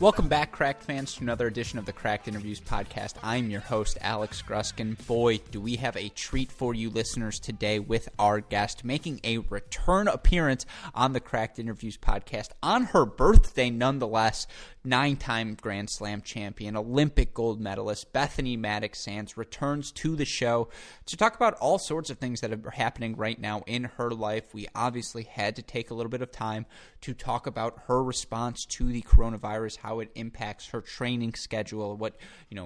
Welcome back, Cracked fans, to another edition of the Cracked Interviews podcast. I'm your host, Alex Gruskin. Boy, do we have a treat for you listeners today with our guest making a return appearance on the Cracked Interviews podcast on her birthday, nonetheless. 9-time Grand Slam champion, Olympic gold medalist, Bethanie Mattek-Sands returns to the show to talk about all sorts of things that are happening right now in her life. We obviously had to take a little bit of time to talk about her response to the coronavirus, how it impacts her training schedule, what,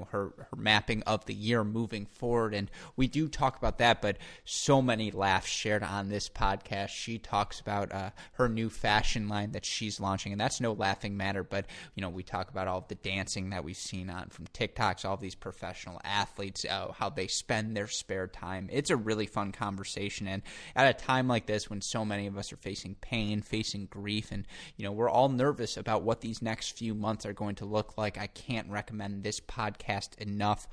her mapping of the year moving forward. And we do talk about that, but so many laughs shared on this podcast. She talks about her new fashion line that she's launching, and that's no laughing matter, but, we talk about all of the dancing that we've seen on from TikToks, all of these professional athletes, how they spend their spare time. It's a really fun conversation, and at a time like this when so many of us are facing pain, facing grief, and we're all nervous about what these next few months are going to look like, I can't recommend this podcast enough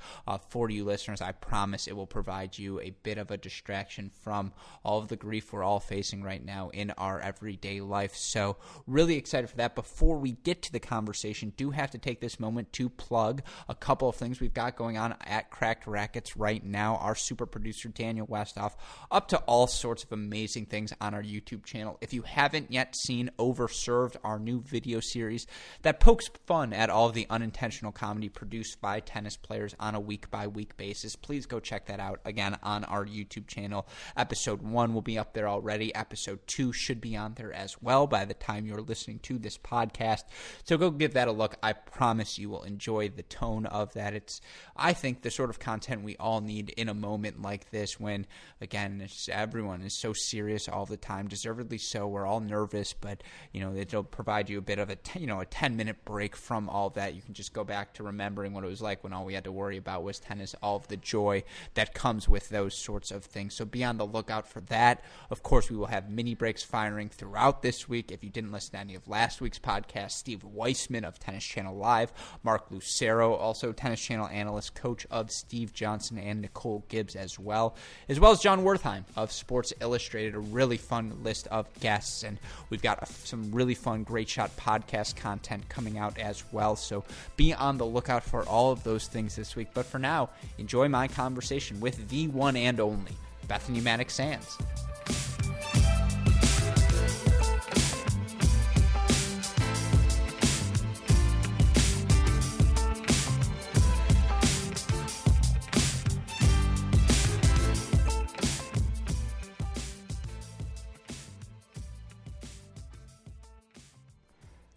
for you listeners. I promise it will provide you a bit of a distraction from all of the grief we're all facing right now in our everyday life. So really excited for that. Before we get to the conversation, do have to take this moment to plug a couple of things we've got going on at Cracked Racquets right now. Our super producer Daniel Westoff up to all sorts of amazing things on our YouTube channel. If you haven't yet seen Overserved, our new video series that pokes fun at all of the unintentional comedy produced by tennis players on a week-by-week basis, please go check that out again on our YouTube channel. Episode 1 will be up there already. Episode 2 should be on there as well by the time you're listening to this podcast. So go give that a look. I promise you will enjoy the tone of that. It's, I think, the sort of content we all need in a moment like this when, again, everyone is so serious all the time, deservedly so. We're all nervous, but, it'll provide you a bit of a 10-minute break from all of that. You can just go back to remembering what it was like when all we had to worry about was tennis, all of the joy that comes with those sorts of things. So be on the lookout for that. Of course, we will have mini breaks firing throughout this week. If you didn't listen to any of last week's podcast, Steve Weissman of Tennis Channel Live, Mark Lucero, also Tennis Channel analyst, coach of Steve Johnson and Nicole Gibbs as well as John Wertheim of Sports Illustrated, a really fun list of guests, and we've got some really fun Great Shot podcast content coming out as well, so be on the lookout for all of those things this week. But for now, enjoy my conversation with the one and only Bethanie Mattek-Sands.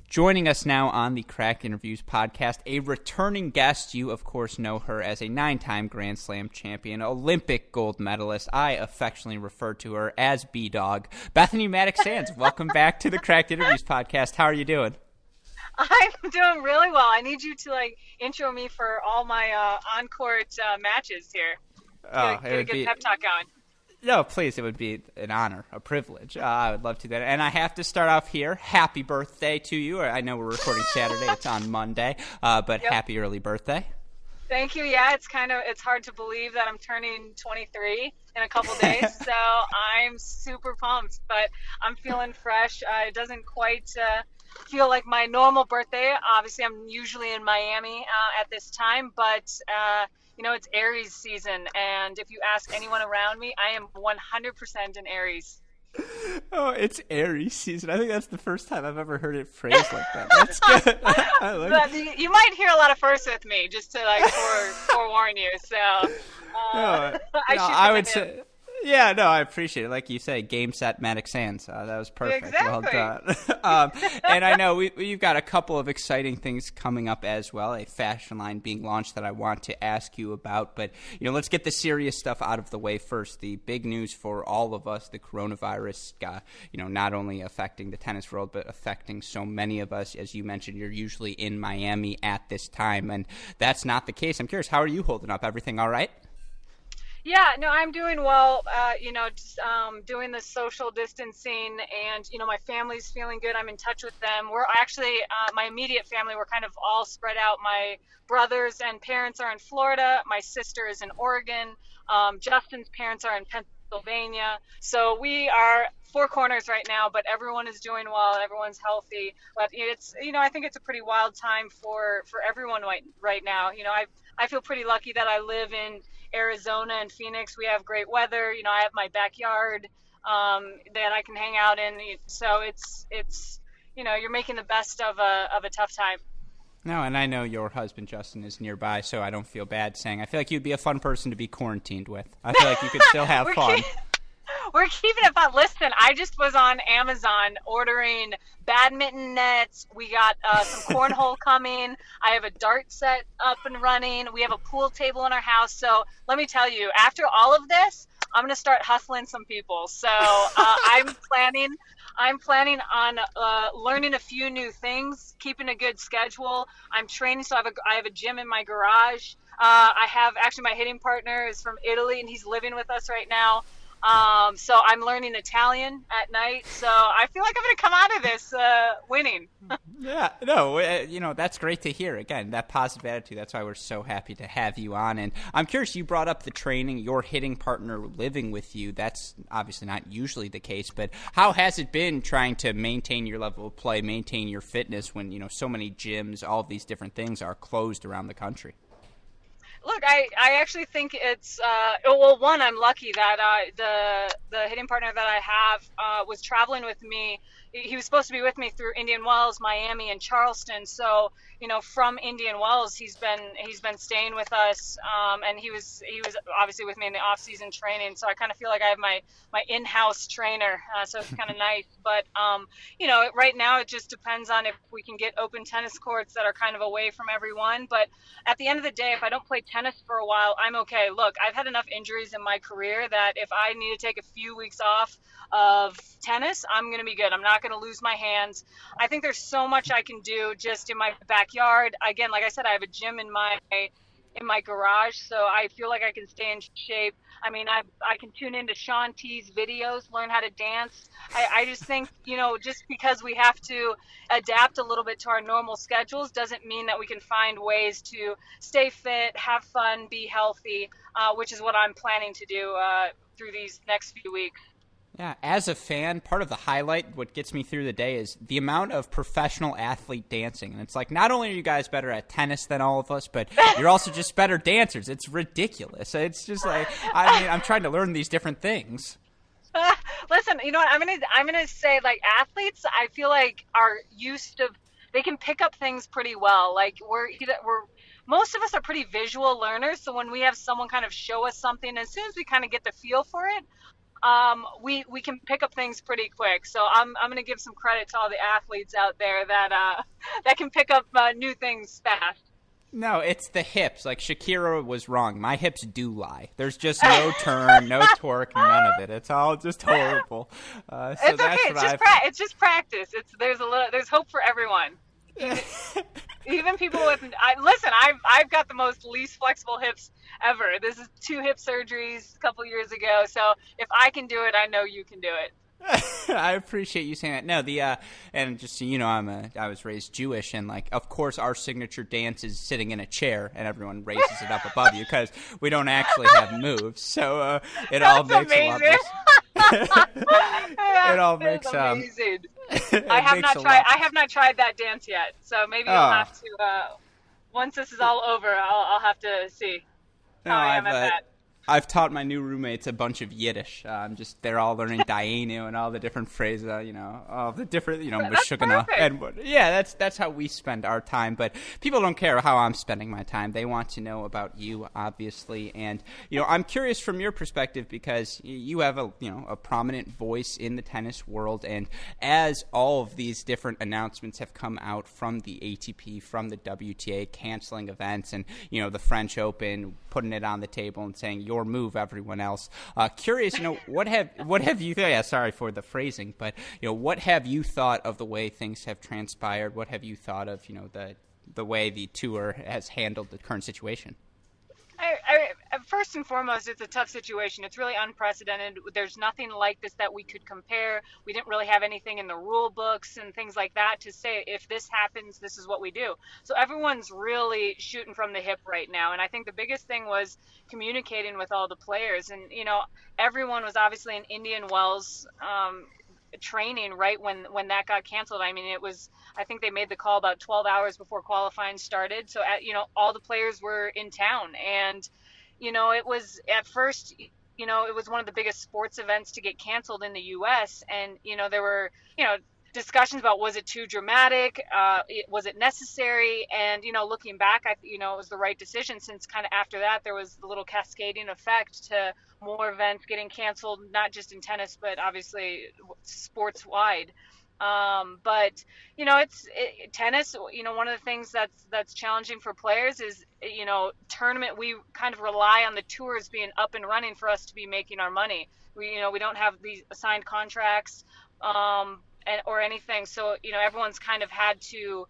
Joining us now on the Cracked Interviews podcast, a returning guest. You, of course, know her as a 9-time Grand Slam champion, Olympic gold medalist. I affectionately refer to her as B-Dog. Bethanie Mattek-Sands, welcome back to the Cracked Interviews podcast. How are you doing? I'm doing really well. I need you to intro me for all my on-court matches here. Get a good pep talk going. No, please, it would be an honor, a privilege. I would love to do that. And I have to start off here. Happy birthday to you. I know we're recording Saturday. It's on Monday, but yep. Happy early birthday. Thank you. Yeah, it's hard to believe that I'm turning 23 in a couple days, so I'm super pumped. But I'm feeling fresh. It doesn't quite feel like my normal birthday. Obviously, I'm usually in Miami at this time, but it's Aries season, and if you ask anyone around me, I am 100% in Aries. Oh, it's Aries season. I think that's the first time I've ever heard it phrased like that. That's good. You might hear a lot of firsts with me, just to forewarn you. So I would say. Yeah, no, I appreciate it. Like you say, game, set, Mattek-Sands. That was perfect. Exactly. Well done. And I know we've got a couple of exciting things coming up as well, a fashion line being launched that I want to ask you about. But, let's get the serious stuff out of the way first. The big news for all of us, the coronavirus, not only affecting the tennis world, but affecting so many of us. As you mentioned, you're usually in Miami at this time, and that's not the case. I'm curious, how are you holding up? Everything all right? Yeah, no, I'm doing well, just doing the social distancing, and, my family's feeling good. I'm in touch with them. We're actually, my immediate family, we're kind of all spread out. My brothers and parents are in Florida. My sister is in Oregon. Justin's parents are in Pennsylvania. So we are four corners right now, but everyone is doing well. Everyone's healthy. But it's, I think it's a pretty wild time for everyone right now. I feel pretty lucky that I live in Arizona and Phoenix. We have great weather. I have my backyard that I can hang out in. So it's you're making the best of a tough time. No, and I know your husband, Justin, is nearby, so I don't feel bad saying. I feel like you'd be a fun person to be quarantined with. I feel like you could still have fun. We're keeping it fun. Listen, I just was on Amazon ordering badminton nets. We got some cornhole coming. I have a dart set up and running. We have a pool table in our house. So let me tell you, after all of this, I'm going to start hustling some people. So I'm planning on learning a few new things, keeping a good schedule. I'm training, so I have a gym in my garage. I have actually my hitting partner is from Italy, and he's living with us right now. So I'm learning Italian at night. So I feel like I'm going to come out of this winning. Yeah, no, that's great to hear. Again, that positive attitude. That's why we're so happy to have you on. And I'm curious, you brought up the training, your hitting partner living with you. That's obviously not usually the case, but how has it been trying to maintain your level of play, maintain your fitness when, so many gyms, all of these different things are closed around the country? Look, I actually think it's one, I'm lucky that the hitting partner that I have was traveling with me. He was supposed to be with me through Indian Wells, Miami, and Charleston. So from Indian Wells, he's been staying with us, and he was obviously with me in the off-season training. So I kind of feel like I have my in-house trainer. So it's kind of nice. But right now it just depends on if we can get open tennis courts that are kind of away from everyone. But at the end of the day, if I don't play tennis for a while, I'm okay. Look, I've had enough injuries in my career that if I need to take a few weeks off of tennis, I'm going to be good. I'm not going to lose my hands. I think there's so much I can do just in my backyard. Again, like I said, I have a gym in my garage, so I feel like I can stay in shape. I mean, I can tune into Sean T's videos, learn how to dance. I just think, just because we have to adapt a little bit to our normal schedules doesn't mean that we can find ways to stay fit, have fun, be healthy, which is what I'm planning to do through these next few weeks. Yeah, as a fan, part of the highlight, what gets me through the day is the amount of professional athlete dancing. And it's like, not only are you guys better at tennis than all of us, but you're also just better dancers. It's ridiculous. It's just like, I'm trying to learn these different things. Listen, you know what? I'm gonna say, like, athletes, I feel like are used to, they can pick up things pretty well. Like most of us are pretty visual learners. So when we have someone kind of show us something, as soon as we kind of get the feel for it, we can pick up things pretty quick. So I'm going to give some credit to all the athletes out there that can pick up new things fast. No, it's the hips. Like, Shakira was wrong. My hips do lie. There's just no turn, no torque, none of it. It's all just horrible. So it's okay. It's just practice. There's hope for everyone. Even people with I've got the most least flexible hips ever. This is 2 hip surgeries a couple years ago. So if I can do it, I know you can do it. I appreciate you saying that. No, and just so you know, I was raised Jewish, and like, of course, our signature dance is sitting in a chair, and everyone raises it up above you because we don't actually have moves. So it all makes amazing. a lot more it all makes amazing. I have not tried that dance yet, so maybe you'll have to. Once this is all over, I'll have to see how I am at that. I've taught my new roommates a bunch of Yiddish. They're all learning Dainu and all the different phrases, all the different, Meshugana. And that's how we spend our time. But people don't care how I'm spending my time. They want to know about you, obviously. And, I'm curious from your perspective because you have a prominent voice in the tennis world. And as all of these different announcements have come out from the ATP, from the WTA, canceling events and, the French Open, putting it on the table and saying, your move, everyone else. Curious, what have you? Yeah, sorry for the phrasing, but what have you thought of the way things have transpired? What have you thought of the way the tour has handled the current situation? first and foremost, it's a tough situation. It's really unprecedented. There's nothing like this that we could compare. We didn't really have anything in the rule books and things like that to say, if this happens, this is what we do. So everyone's really shooting from the hip right now. And I think the biggest thing was communicating with all the players. And, everyone was obviously in Indian Wells, training right when that got canceled. I mean, I think they made the call about 12 hours before qualifying started. So all the players were in town, and it was at first, it was one of the biggest sports events to get canceled in the US. And there were discussions about, was it too dramatic, was it necessary? And looking back, it was the right decision, since kind of after that there was the little cascading effect to more events getting canceled, not just in tennis but obviously sports wide. But tennis, one of the things that's challenging for players is, tournament, we kind of rely on the tours being up and running for us to be making our money. We don't have these assigned contracts, or anything. So, everyone's kind of had to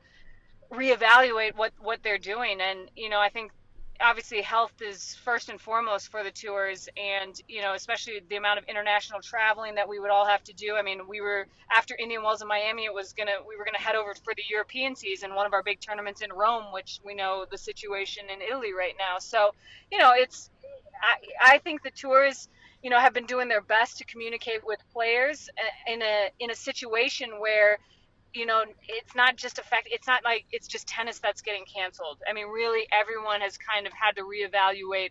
reevaluate what they're doing. And, I think obviously health is first and foremost for the tours, and, especially the amount of international traveling that we would all have to do. I mean, we were, after Indian Wells in Miami, we were gonna head over for the European season, one of our big tournaments in Rome, which we know the situation in Italy right now. So, I think the tours, have been doing their best to communicate with players in a situation where, it's not like it's just tennis that's getting canceled. I mean, really, everyone has kind of had to reevaluate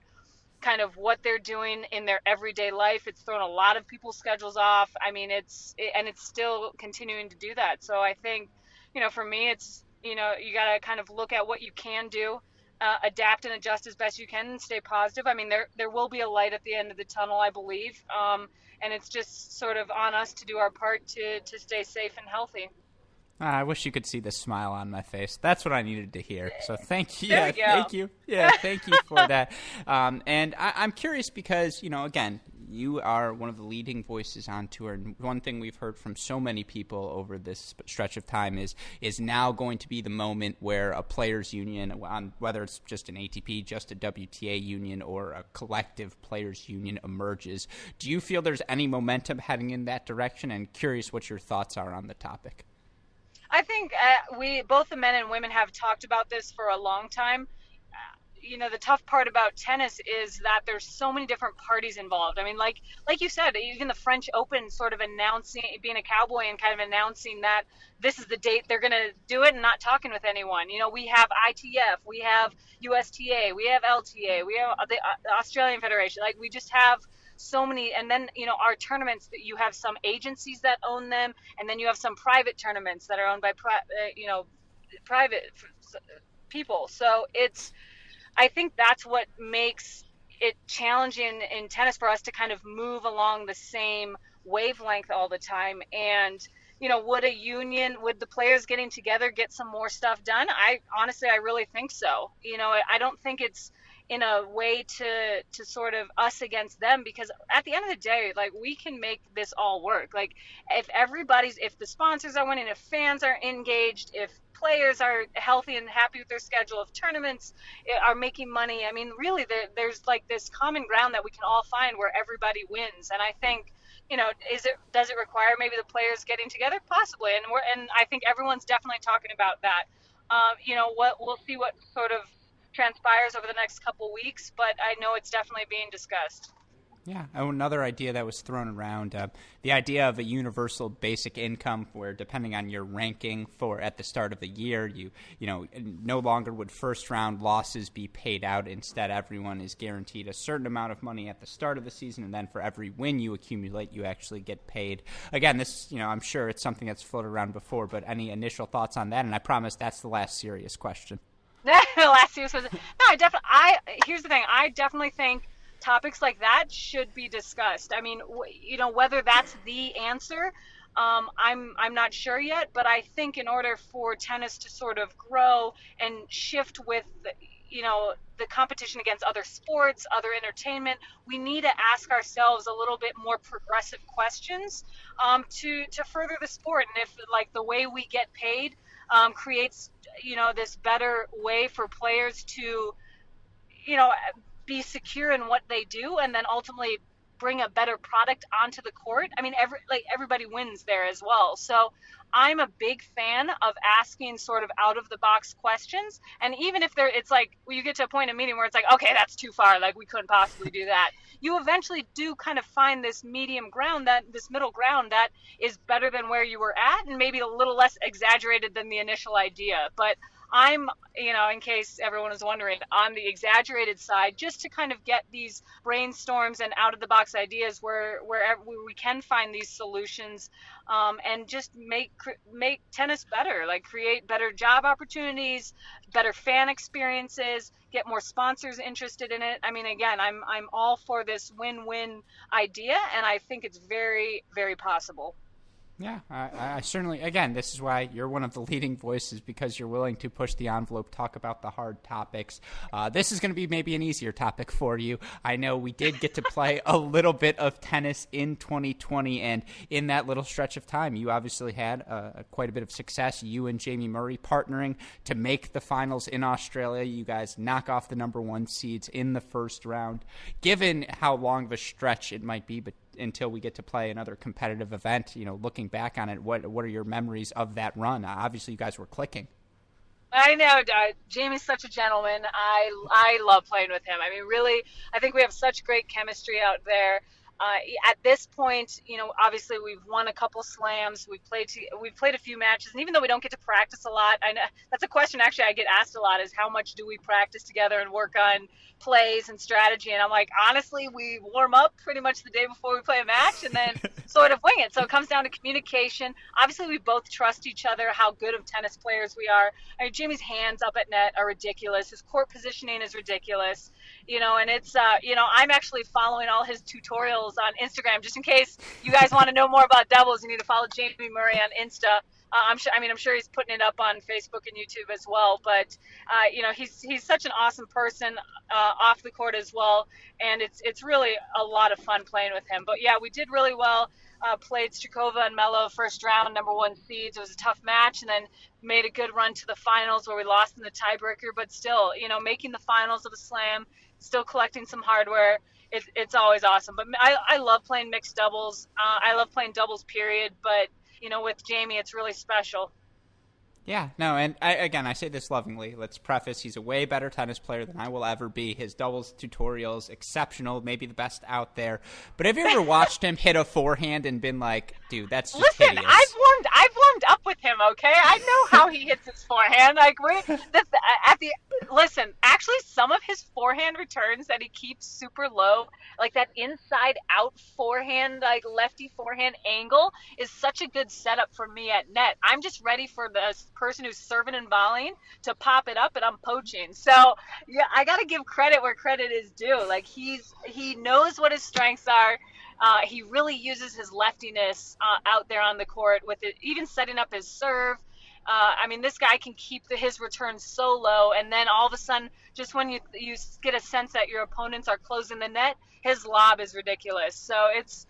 kind of what they're doing in their everyday life. It's thrown a lot of people's schedules off. I mean, it's still continuing to do that. So I think, for me, it's, you got to kind of look at what you can do, adapt and adjust as best you can, and stay positive. I mean, there will be a light at the end of the tunnel, I believe. And it's just sort of on us to do our part to stay safe and healthy. I wish you could see the smile on my face. That's what I needed to hear. So thank you. There we go. Thank you. Yeah, thank you for that. And I'm curious because, again, you are one of the leading voices on tour. And one thing we've heard from so many people over this stretch of time is now going to be the moment where a players union, whether it's just an ATP, just a WTA union, or a collective players union emerges. Do you feel there's any momentum heading in that direction? And curious what your thoughts are on the topic. I think both the men and women have talked about this for a long time. The tough part about tennis is that there's so many different parties involved. I mean, like you said, even the French Open sort of announcing, being a cowboy and kind of announcing that this is the date they're going to do it and not talking with anyone. We have ITF, we have USTA, we have LTA, we have the Australian Federation. Like, we just have so many. And then our tournaments, that you have some agencies that own them, and then you have some private tournaments that are owned by private people. So I think that's what makes it challenging in tennis for us to kind of move along the same wavelength all the time. And would the players getting together get some more stuff done? I really think so. I don't think it's in a way to sort of us against them, because at the end of the day, like, we can make this all work. Like, if the sponsors are winning, if fans are engaged, if players are healthy and happy with their schedule, if tournaments are making money, I mean, really, there's like this common ground that we can all find where everybody wins. And I think, does it require maybe the players getting together? Possibly. And I think everyone's definitely talking about that. We'll see what sort of transpires over the next couple weeks, but I know it's definitely being discussed. Yeah, another idea that was thrown around, the idea of a universal basic income, where depending on your ranking at the start of the year, you no longer would first round losses be paid out. Instead, everyone is guaranteed a certain amount of money at the start of the season, and then for every win you accumulate, you actually get paid. Again, this, I'm sure it's something that's floated around before, but any initial thoughts on that? And I promise that's the last serious question. Here's the thing. I definitely think topics like that should be discussed. I mean, whether that's the answer, I'm not sure yet. But I think in order for tennis to sort of grow and shift with, the competition against other sports, other entertainment, we need to ask ourselves a little bit more progressive questions to further the sport. And if, like, the way we get paid creates, this better way for players to, be secure in what they do and then ultimately bring a better product onto the court. I mean, everybody wins there as well. So I'm a big fan of asking sort of out of the box questions. And even if it's like, well, you get to a point in a meeting where it's like, okay, that's too far. Like, we couldn't possibly do that. You eventually do kind of find this middle ground that is better than where you were at and maybe a little less exaggerated than the initial idea. But I'm, in case everyone is wondering, on the exaggerated side, just to kind of get these brainstorms and out of the box ideas where we can find these solutions, and just make tennis better, like create better job opportunities, better fan experiences, get more sponsors interested in it. I mean, again, I'm all for this win-win idea, and I think it's very, very possible. Yeah, I certainly, again, this is why you're one of the leading voices, because you're willing to push the envelope, talk about the hard topics. This is going to be maybe an easier topic for you. I know we did get to play a little bit of tennis in 2020, and in that little stretch of time, you obviously had quite a bit of success. You and Jamie Murray partnering to make the finals in Australia. You guys knock off the number 1 seeds in the first round. Given how long of a stretch it might be, but until we get to play another competitive event, looking back on it, what are your memories of that run? Obviously, you guys were clicking. I know, Jamie's such a gentleman. I love playing with him. I mean, really, I think we have such great chemistry out there. At this point, obviously we've won a couple slams. We've played a few matches, and even though we don't get to practice a lot, I know that's a question actually I get asked a lot: is how much do we practice together and work on plays and strategy? And I'm like, honestly, we warm up pretty much the day before we play a match, and then sort of wing it. So it comes down to communication. Obviously, we both trust each other, how good of tennis players we are. I mean, Jamie's hands up at net are ridiculous. His court positioning is ridiculous. And it's, I'm actually following all his tutorials on Instagram, just in case you guys want to know more about doubles. You need to follow Jamie Murray on Insta. I'm sure he's putting it up on Facebook and YouTube as well. But, he's such an awesome person off the court as well. And it's really a lot of fun playing with him. But yeah, we did really well. Played Strakova and Melo first round, number 1 seeds. It was a tough match, and then made a good run to the finals where we lost in the tiebreaker. But still, making the finals of a slam, still collecting some hardware. It's always awesome. But I love playing mixed doubles. I love playing doubles, period. But, with Jamie, it's really special. Yeah, no, and I say this lovingly. Let's preface, he's a way better tennis player than I will ever be. His doubles tutorials, exceptional, maybe the best out there. But have you ever watched him hit a forehand and been like, dude, that's just hideous? I've warmed up with him, okay? I know how he hits his forehand. Like, listen, actually, some of his forehand returns that he keeps super low, like that inside-out forehand, like lefty forehand angle, is such a good setup for me at net. I'm just ready for the person who's serving and volleying to pop it up, and I'm poaching. So yeah, I got to give credit where credit is due. Like, he knows what his strengths are. He really uses his leftiness out there on the court with it, even setting up his serve. This guy can keep his return so low, and then all of a sudden, just when you get a sense that your opponents are closing the net, his lob is ridiculous. So it's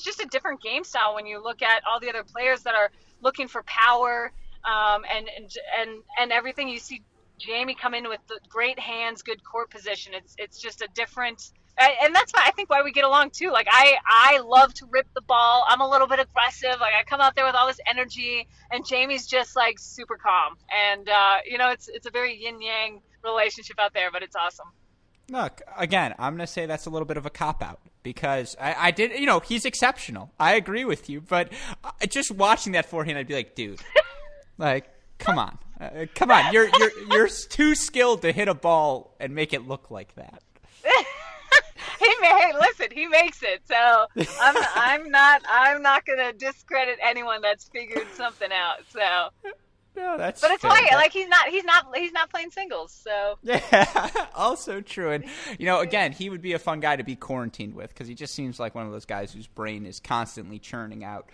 just a different game style when you look at all the other players that are looking for power. And everything. You see Jamie come in with the great hands, good court position. It's just a different, and that's why we get along too. Like, I love to rip the ball. I'm a little bit aggressive. Like, I come out there with all this energy, and Jamie's just like super calm. And it's a very yin yang relationship out there, but it's awesome. Look, again, I'm going to say that's a little bit of a cop-out because I did, he's exceptional. I agree with you, but just watching that forehand, I'd be like, dude, like, come on. You're too skilled to hit a ball and make it look like that. Hey, listen, he makes it. So I'm not going to discredit anyone that's figured something out. So. No, but it's fair. Like he's not playing singles, so yeah, also true. And again, he would be a fun guy to be quarantined with because he just seems like one of those guys whose brain is constantly churning out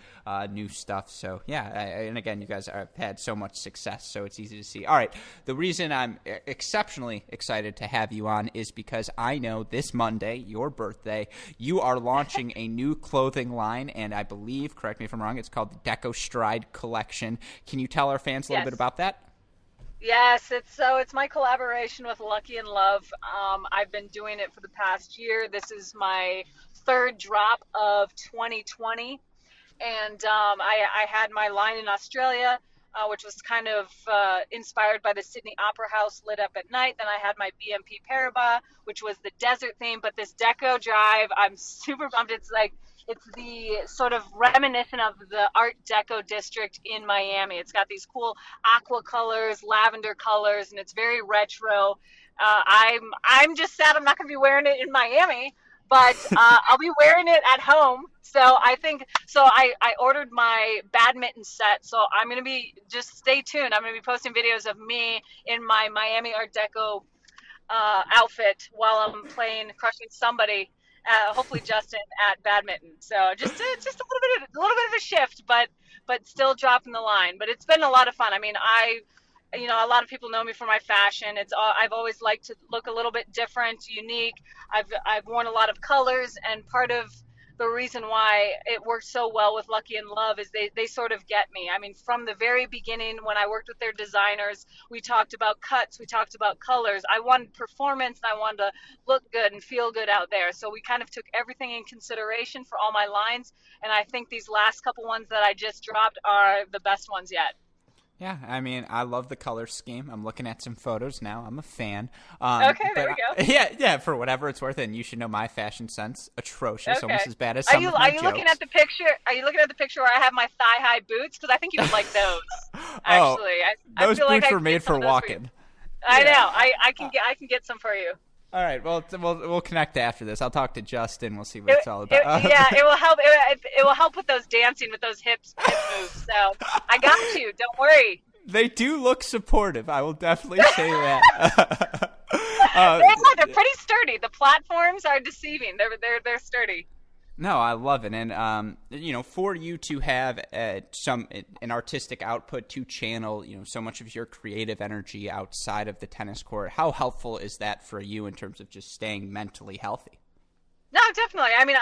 new stuff. So yeah, and again, you guys have had so much success, so it's easy to see. All right, the reason I'm exceptionally excited to have you on is because I know this Monday, your birthday, you are launching a new clothing line, and I believe, correct me if I'm wrong, it's called the Deco Stride collection. Can you tell our fans a little bit about that? Yes, it's my collaboration with Lucky and Love. I've been doing it for the past year. This is my third drop of 2020. And I had my line in Australia, which was kind of inspired by the Sydney Opera House lit up at night. Then I had my BMP Paribas, which was the desert theme. But this Deco Drive, I'm super pumped. It's the sort of reminiscent of the Art Deco district in Miami. It's got these cool aqua colors, lavender colors, and it's very retro. I'm just sad I'm not going to be wearing it in Miami, but I'll be wearing it at home. So I think so. I ordered my badminton set, so I'm gonna be just stay tuned. I'm gonna be posting videos of me in my Miami Art Deco outfit while I'm playing crushing somebody. Hopefully Justin at badminton. So just a little bit of a shift, but still dropping the line. But it's been a lot of fun. I mean, a lot of people know me for my fashion. I've always liked to look a little bit different, unique. I've worn a lot of colors, and part of the reason why it works so well with Lucky and Love is they sort of get me. I mean, from the very beginning when I worked with their designers, we talked about cuts, we talked about colors. I wanted performance, and I wanted to look good and feel good out there. So we kind of took everything in consideration for all my lines, and I think these last couple ones that I just dropped are the best ones yet. Yeah, I mean, I love the color scheme. I'm looking at some photos now. I'm a fan. Okay, there we go. Yeah, for whatever it's worth. And you should know my fashion sense, atrocious, Okay. almost as bad as some of my Are you jokes. looking at the picture? Are you looking at the picture where I have my thigh-high boots? Because I think you would like those. Actually, I those feel like boots I were can made get some for of those for you. walking. I know. I can get some for you. All right, well, we'll connect after this. I'll talk to Justin. We'll see what it's all about. Yeah, it will help. It will help with those dancing with those hip moves. So I got you. Don't worry. They do look supportive. I will definitely say that. They're pretty sturdy. The platforms are deceiving. They're sturdy. No, I love it, and for you to have an artistic output to channel, so much of your creative energy outside of the tennis court, how helpful is that for you in terms of just staying mentally healthy? No, definitely. I mean,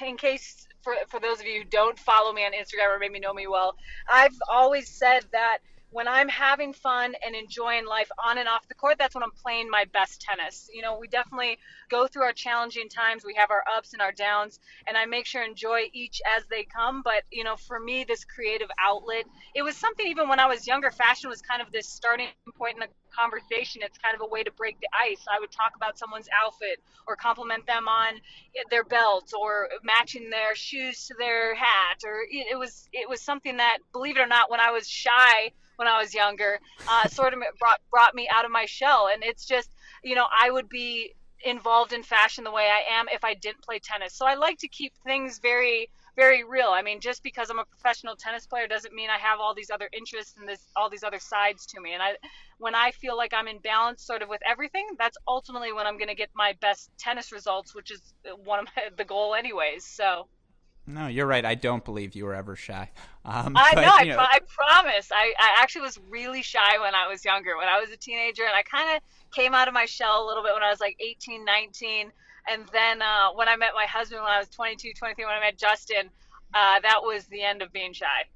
in case for those of you who don't follow me on Instagram or maybe know me well, I've always said that when I'm having fun and enjoying life on and off the court, that's when I'm playing my best tennis. We definitely go through our challenging times. We have our ups and our downs, and I make sure to enjoy each as they come. But, for me, this creative outlet, it was something even when I was younger, fashion was kind of this starting point in the conversation. It's kind of a way to break the ice. I would talk about someone's outfit or compliment them on their belt or matching their shoes to their hat, or it was something that, believe it or not, when I was shy when I was younger, sort of brought me out of my shell. And it's just, I would be involved in fashion the way I am if I didn't play tennis. So I like to keep things very, very real. I mean, just because I'm a professional tennis player doesn't mean I have all these other interests and all these other sides to me. And when I feel like I'm in balance sort of with everything, that's ultimately when I'm going to get my best tennis results, which is the goal anyways. So. No, you're right. I don't believe you were ever shy. I promise. I actually was really shy when I was younger, when I was a teenager, and I kind of came out of my shell a little bit when I was like 18, 19. And then when I met my husband when I was 22, 23, when I met Justin, that was the end of being shy.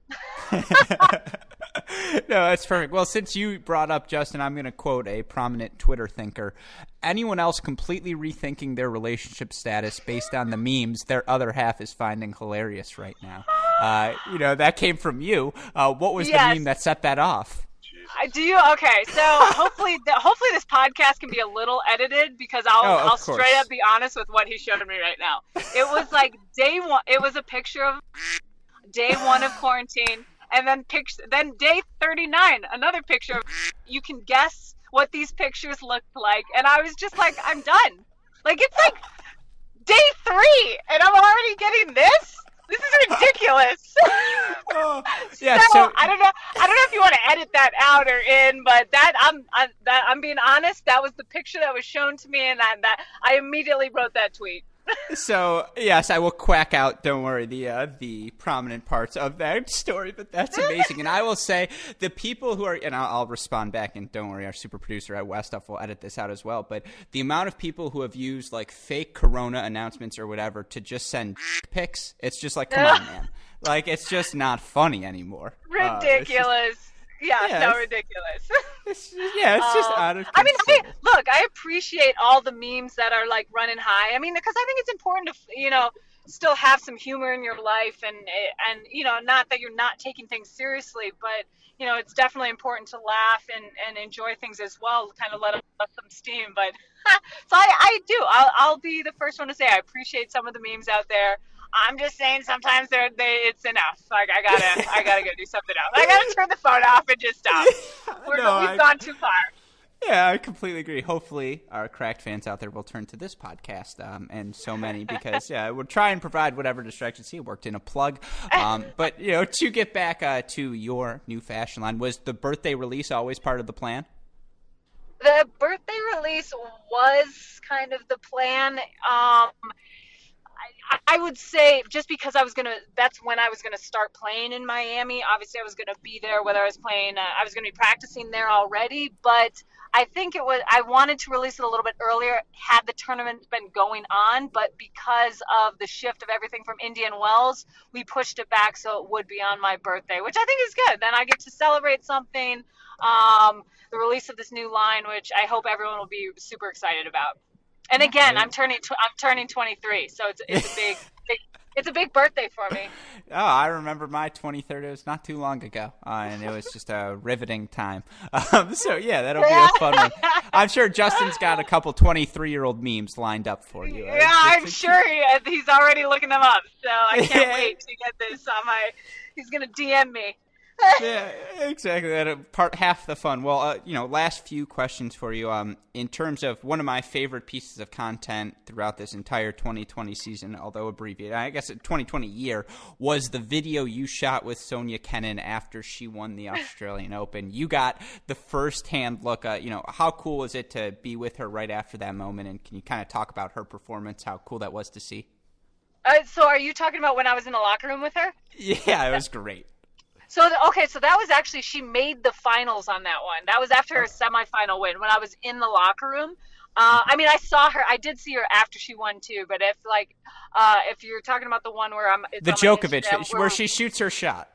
No, that's perfect. Well, since you brought up Justin, I'm going to quote a prominent Twitter thinker. Anyone else completely rethinking their relationship status based on the memes their other half is finding hilarious right now. That came from you. What was the meme that set that off? Do you? Okay, so hopefully this podcast can be a little edited because I'll straight up be honest with what he showed me right now. It was like day one. It was a picture of day one of quarantine. And then day 39, another picture of, you can guess what these pictures looked like. And I was just like, I'm done. Like, it's like day 3 and I'm already getting this? This is ridiculous. Yeah, so I don't know if you want to edit that out or in, but I'm being honest, that was the picture that was shown to me, and that I immediately wrote that tweet. So, yes, I will quack out, don't worry, the prominent parts of that story, but that's amazing. And I will say, the people who are, and I'll respond back, and don't worry, our super producer at Westuff will edit this out as well, but the amount of people who have used, like, fake Corona announcements or whatever to just send pics, it's just like, come on, man. Like, it's just not funny anymore. Ridiculous. Yeah, no, ridiculous. it's just out of I mean, control. I appreciate all the memes that are like running high. I mean, because I think it's important to, still have some humor in your life, and not that you're not taking things seriously, but it's definitely important to laugh and enjoy things as well, kind of let off some steam. But so I do. I'll be the first one to say I appreciate some of the memes out there. I'm just saying sometimes it's enough. Like I gotta go do something else. I gotta turn the phone off and just stop. We've gone too far. Yeah, I completely agree. Hopefully, our Cracked fans out there will turn to this podcast, and so many, because we'll try and provide whatever distraction. See, it worked in a plug. But to get back to your new fashion line, was the birthday release always part of the plan? The birthday release was kind of the plan. I would say just because that's when I was going to start playing in Miami. Obviously I was going to be there, whether I was playing, I was going to be practicing there already, but I think I wanted to release it a little bit earlier had the tournament been going on, but because of the shift of everything from Indian Wells, we pushed it back so it would be on my birthday, which I think is good. Then I get to celebrate something, the release of this new line, which I hope everyone will be super excited about. And again, I'm turning 23, so it's a big birthday for me. Oh, I remember my 23rd. It was not too long ago, and it was just a riveting time. So yeah, that'll be a fun one. I'm sure Justin's got a couple 23-year-old memes lined up for you. Yeah, I'm sure he's already looking them up. So I can't wait to get this on my. He's gonna DM me. Yeah, exactly. That part half the fun. Well, last few questions for you. In terms of one of my favorite pieces of content throughout this entire 2020 season, although abbreviated, I guess 2020 year, was the video you shot with Sonia Kennan after she won the Australian Open. You got the first-hand look. How cool was it to be with her right after that moment? And can you kind of talk about her performance? How cool that was to see? So, are you talking about when I was in the locker room with her? Yeah, it was great. So that was actually, she made the finals on that one. That was after her semifinal win when I was in the locker room. I did see her after she won too, but if you're talking about the one where the Djokovic, where she shoots her shot.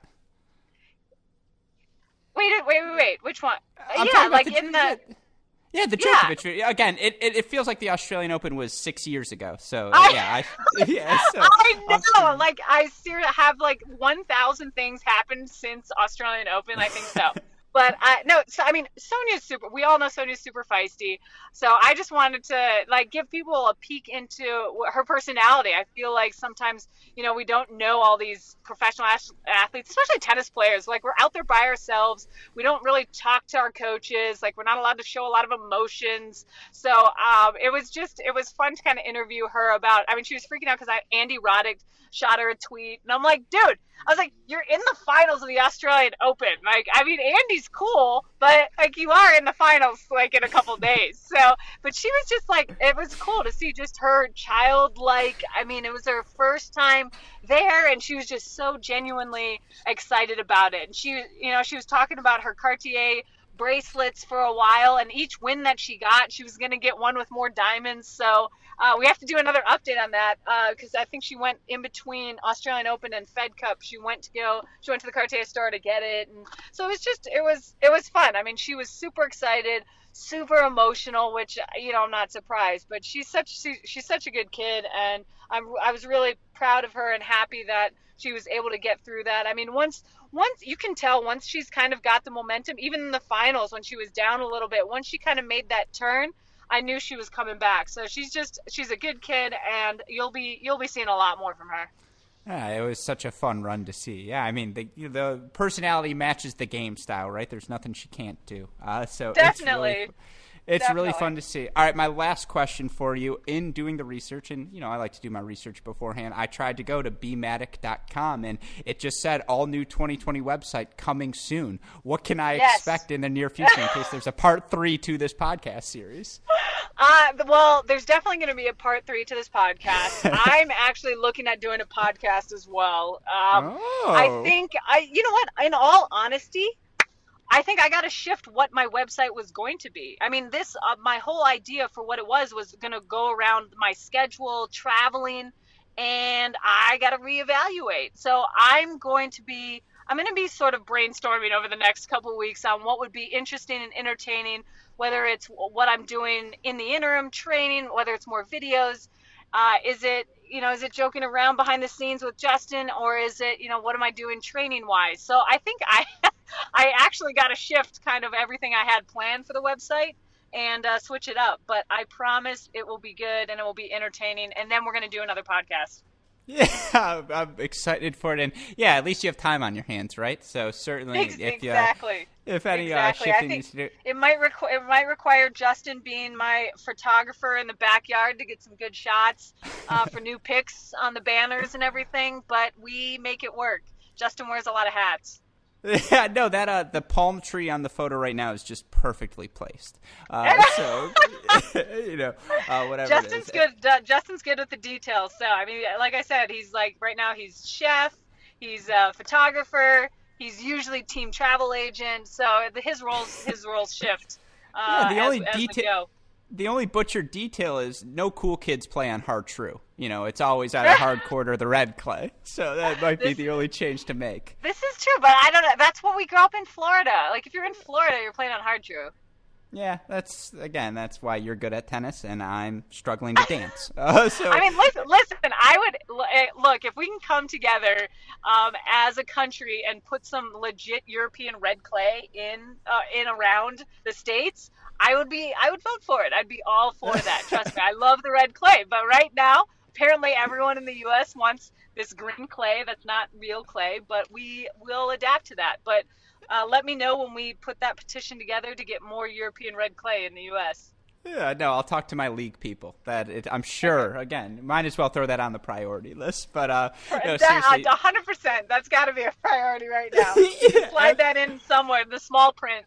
Wait, which one? Yeah, the Djokovic. Again, it feels like the Australian Open was 6 years ago. So I know. I seriously have 1,000 things happened since Australian Open. I think so. But Sonia's super. We all know Sonia's super feisty. So I just wanted to give people a peek into her personality. I feel like sometimes we don't know all these professional athletes, especially tennis players. We're out there by ourselves. We don't really talk to our coaches. We're not allowed to show a lot of emotions. So it was fun to kind of interview her about. I mean, she was freaking out because Andy Roddick shot her a tweet, and I'm like, dude. I was like, you're in the finals of the Australian Open. Andy's cool, but you are in the finals in a couple days. So, but she was just it was cool to see just her childlike. It was her first time there, and she was just so genuinely excited about it. And she was talking about her Cartier bracelets for a while, and each win that she got, she was going to get one with more diamonds. So we have to do another update on that because I think she went in between Australian Open and Fed Cup. She went to the Cartier store to get it, and so it was fun. She was super excited, super emotional, which I'm not surprised. But she's such a good kid, and I was really proud of her and happy that she was able to get through that. Once you can tell, once she's kind of got the momentum, even in the finals when she was down a little bit, once she kind of made that turn, I knew she was coming back. So she's a good kid, and you'll be seeing a lot more from her. Yeah, it was such a fun run to see. Yeah, the personality matches the game style, right? There's nothing she can't do. So definitely. It's really fun to see. All right, my last question for you. In doing the research, and I like to do my research beforehand, I tried to go to bmattek.com, and it just said all new 2020 website coming soon. What can I expect in the near future in case there's a part 3 to this podcast series? Well, there's definitely going to be a part 3 to this podcast. I'm actually looking at doing a podcast as well. I think you know what? In all honesty, I think I got to shift what my website was going to be. My whole idea for what it was going to go around my schedule, traveling, and I got to reevaluate. So I'm going to be I'm going to be sort of brainstorming over the next couple of weeks on what would be interesting and entertaining, whether it's what I'm doing in the interim training, whether it's more videos. Is it joking around behind the scenes with Justin, or is it, what am I doing training wise? So I think I actually got to shift kind of everything I had planned for the website and switch it up. But I promise it will be good and it will be entertaining. And then we're going to do another podcast. Yeah, I'm excited for it, and yeah, at least you have time on your hands, right? So certainly, exactly. If any exactly. shifting needs to do, it might require Justin being my photographer in the backyard to get some good shots for new pics on the banners and everything. But we make it work. Justin wears a lot of hats. Yeah, no, that the palm tree on the photo right now is just perfectly placed. So whatever. Justin's good. Justin's good with the details. So I mean, like I said, he's like right now he's chef, he's a photographer, he's usually team travel agent. So his roles shift. The only butchered detail is no cool kids play on hard true. It's always either hard court or the red clay. So that might be the only change to make. This is true, but I don't know. That's what we grew up in Florida. Like if you're in Florida, you're playing on hard true. Yeah, that's why you're good at tennis and I'm struggling to dance. So I mean, listen. I would look if we can come together as a country and put some legit European red clay in around the States. I would vote for it. I'd be all for that. Trust me. I love the red clay, but right now, apparently everyone in the U.S. wants this green clay that's not real clay, but we will adapt to that. But let me know when we put that petition together to get more European red clay in the U.S. Yeah, no, I'll talk to my league people. I'm sure, again, might as well throw that on the priority list. But seriously. 100%. That's got to be a priority right now. Slide that in somewhere, the small print.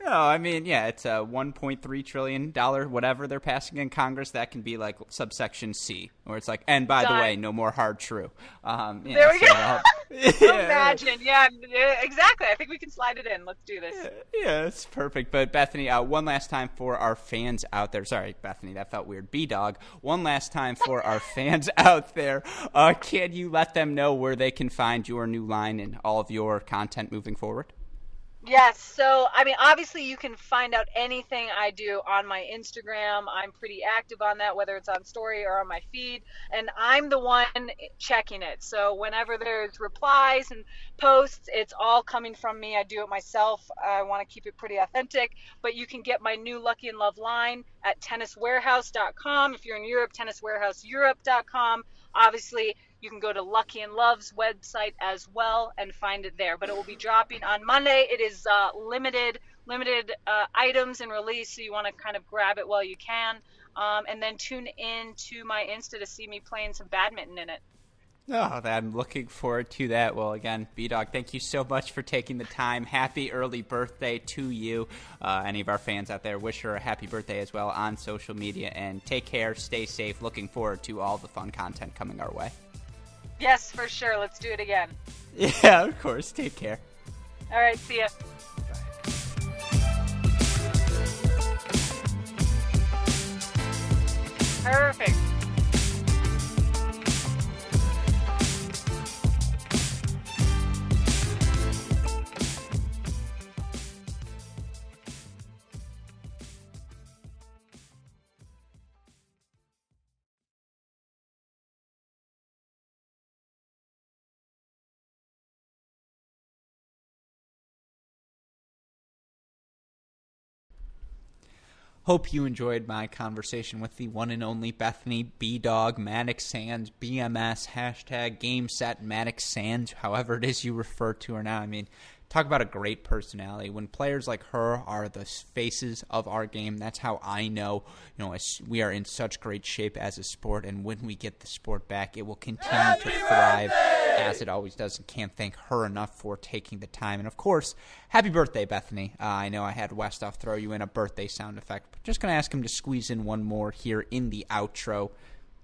No, I mean, yeah, it's a $1.3 trillion, whatever they're passing in Congress. That can be like subsection C, where it's like, and by the way, no more hard true. There we go. Imagine. Yeah, exactly. I think we can slide it in. Let's do this. Yeah, it's perfect. But Bethany, one last time for our fans out there. Sorry, Bethany, that felt weird. B-Dog. One last time for our fans out there. Can you let them know where they can find your new line and all of your content moving forward? Yes. So, I mean, obviously you can find out anything I do on my Instagram. I'm pretty active on that, whether it's on story or on my feed, and I'm the one checking it. So whenever there's replies and posts, it's all coming from me. I do it myself. I want to keep it pretty authentic, but you can get my new Lucky and Love line at tenniswarehouse.com. If you're in Europe, tenniswarehouseeurope.com. Obviously, you can go to Lucky and Love's website as well and find it there. But it will be dropping on Monday. It is limited items and release, so you want to kind of grab it while you can. And then tune in to my Insta to see me playing some badminton in it. Oh, I'm looking forward to that. Well, again, B-Dog, thank you so much for taking the time. Happy early birthday to you. Any of our fans out there, wish her a happy birthday as well on social media. And take care, stay safe. Looking forward to all the fun content coming our way. Yes, for sure. Let's do it again. Yeah, of course. Take care. All right, see ya. Perfect. Hope you enjoyed my conversation with the one and only Bethanie B-Dog Mattek-Sands, BMS, hashtag Game Set Mattek-Sands, however it is you refer to her now. I mean, talk about a great personality. When players like her are the faces of our game, that's how I know, we are in such great shape as a sport, and when we get the sport back, it will continue to thrive as it always does, and can't thank her enough for taking the time. And of course, happy birthday, Bethany. I know I had Westhoff throw you in a birthday sound effect, but just going to ask him to squeeze in one more here in the outro.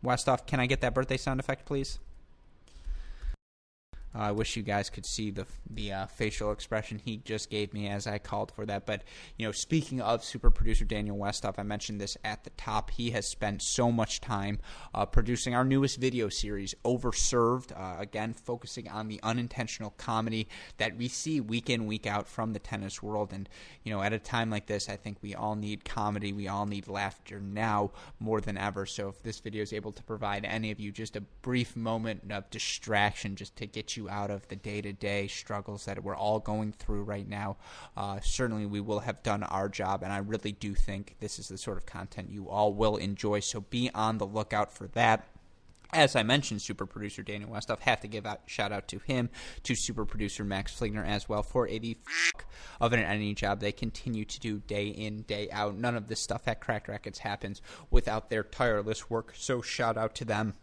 Westhoff, can I get that birthday sound effect, please? I wish you guys could see the facial expression he just gave me as I called for that. But, speaking of super producer Daniel Westoff, I mentioned this at the top. He has spent so much time producing our newest video series, Overserved, again, focusing on the unintentional comedy that we see week in, week out from the tennis world. And, at a time like this, I think we all need comedy. We all need laughter now more than ever. So if this video is able to provide any of you just a brief moment of distraction just to get you out of the day-to-day struggles that we're all going through right now, certainly we will have done our job, and I really do think this is the sort of content you all will enjoy, so be on the lookout for that. As I mentioned, super producer Daniel Westoff, have to give a shout out to him, to super producer Max Fligner as well for the of an editing job they continue to do day in, day out. None of this stuff at Cracked Racquets happens without their tireless work, so shout out to them.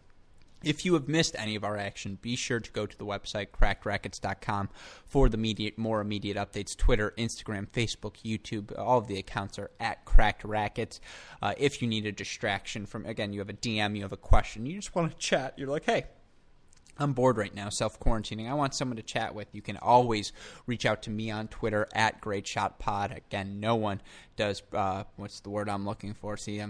If you have missed any of our action, be sure to go to the website, crackedrackets.com, for the more immediate updates. Twitter, Instagram, Facebook, YouTube, all of the accounts are at Cracked Racquets. If you need a distraction from, again, you have a DM, you have a question, you just want to chat, you're like, hey, I'm bored right now, self-quarantining. I want someone to chat with. You can always reach out to me on Twitter at GreatShotPod. Again, no one does, what's the word I'm looking for? See,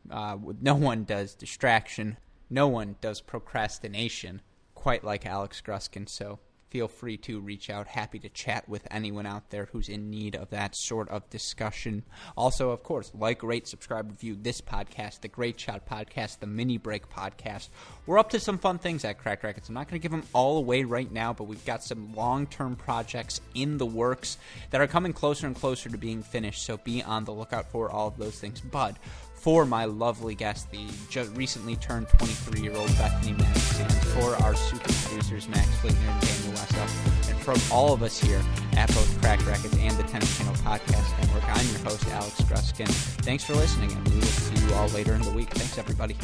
no one does distraction. No one does procrastination quite like Alex Gruskin, so feel free to reach out. Happy to chat with anyone out there who's in need of that sort of discussion. Also, of course, like, rate, subscribe, review this podcast, the Great Shot podcast, the Mini Break podcast. We're up to some fun things at Cracked Racquets. I'm not going to give them all away right now, but we've got some long-term projects in the works that are coming closer and closer to being finished, so be on the lookout for all of those things. But for my lovely guest, the just recently turned 23-year-old Bethanie Mattek-Sands, for our super producers Max Fligner and Daniel Westoff, and from all of us here at both Cracked Racquets and the Tennis Channel Podcast Network, I'm your host, Alex Gruskin. Thanks for listening, and we will see you all later in the week. Thanks, everybody.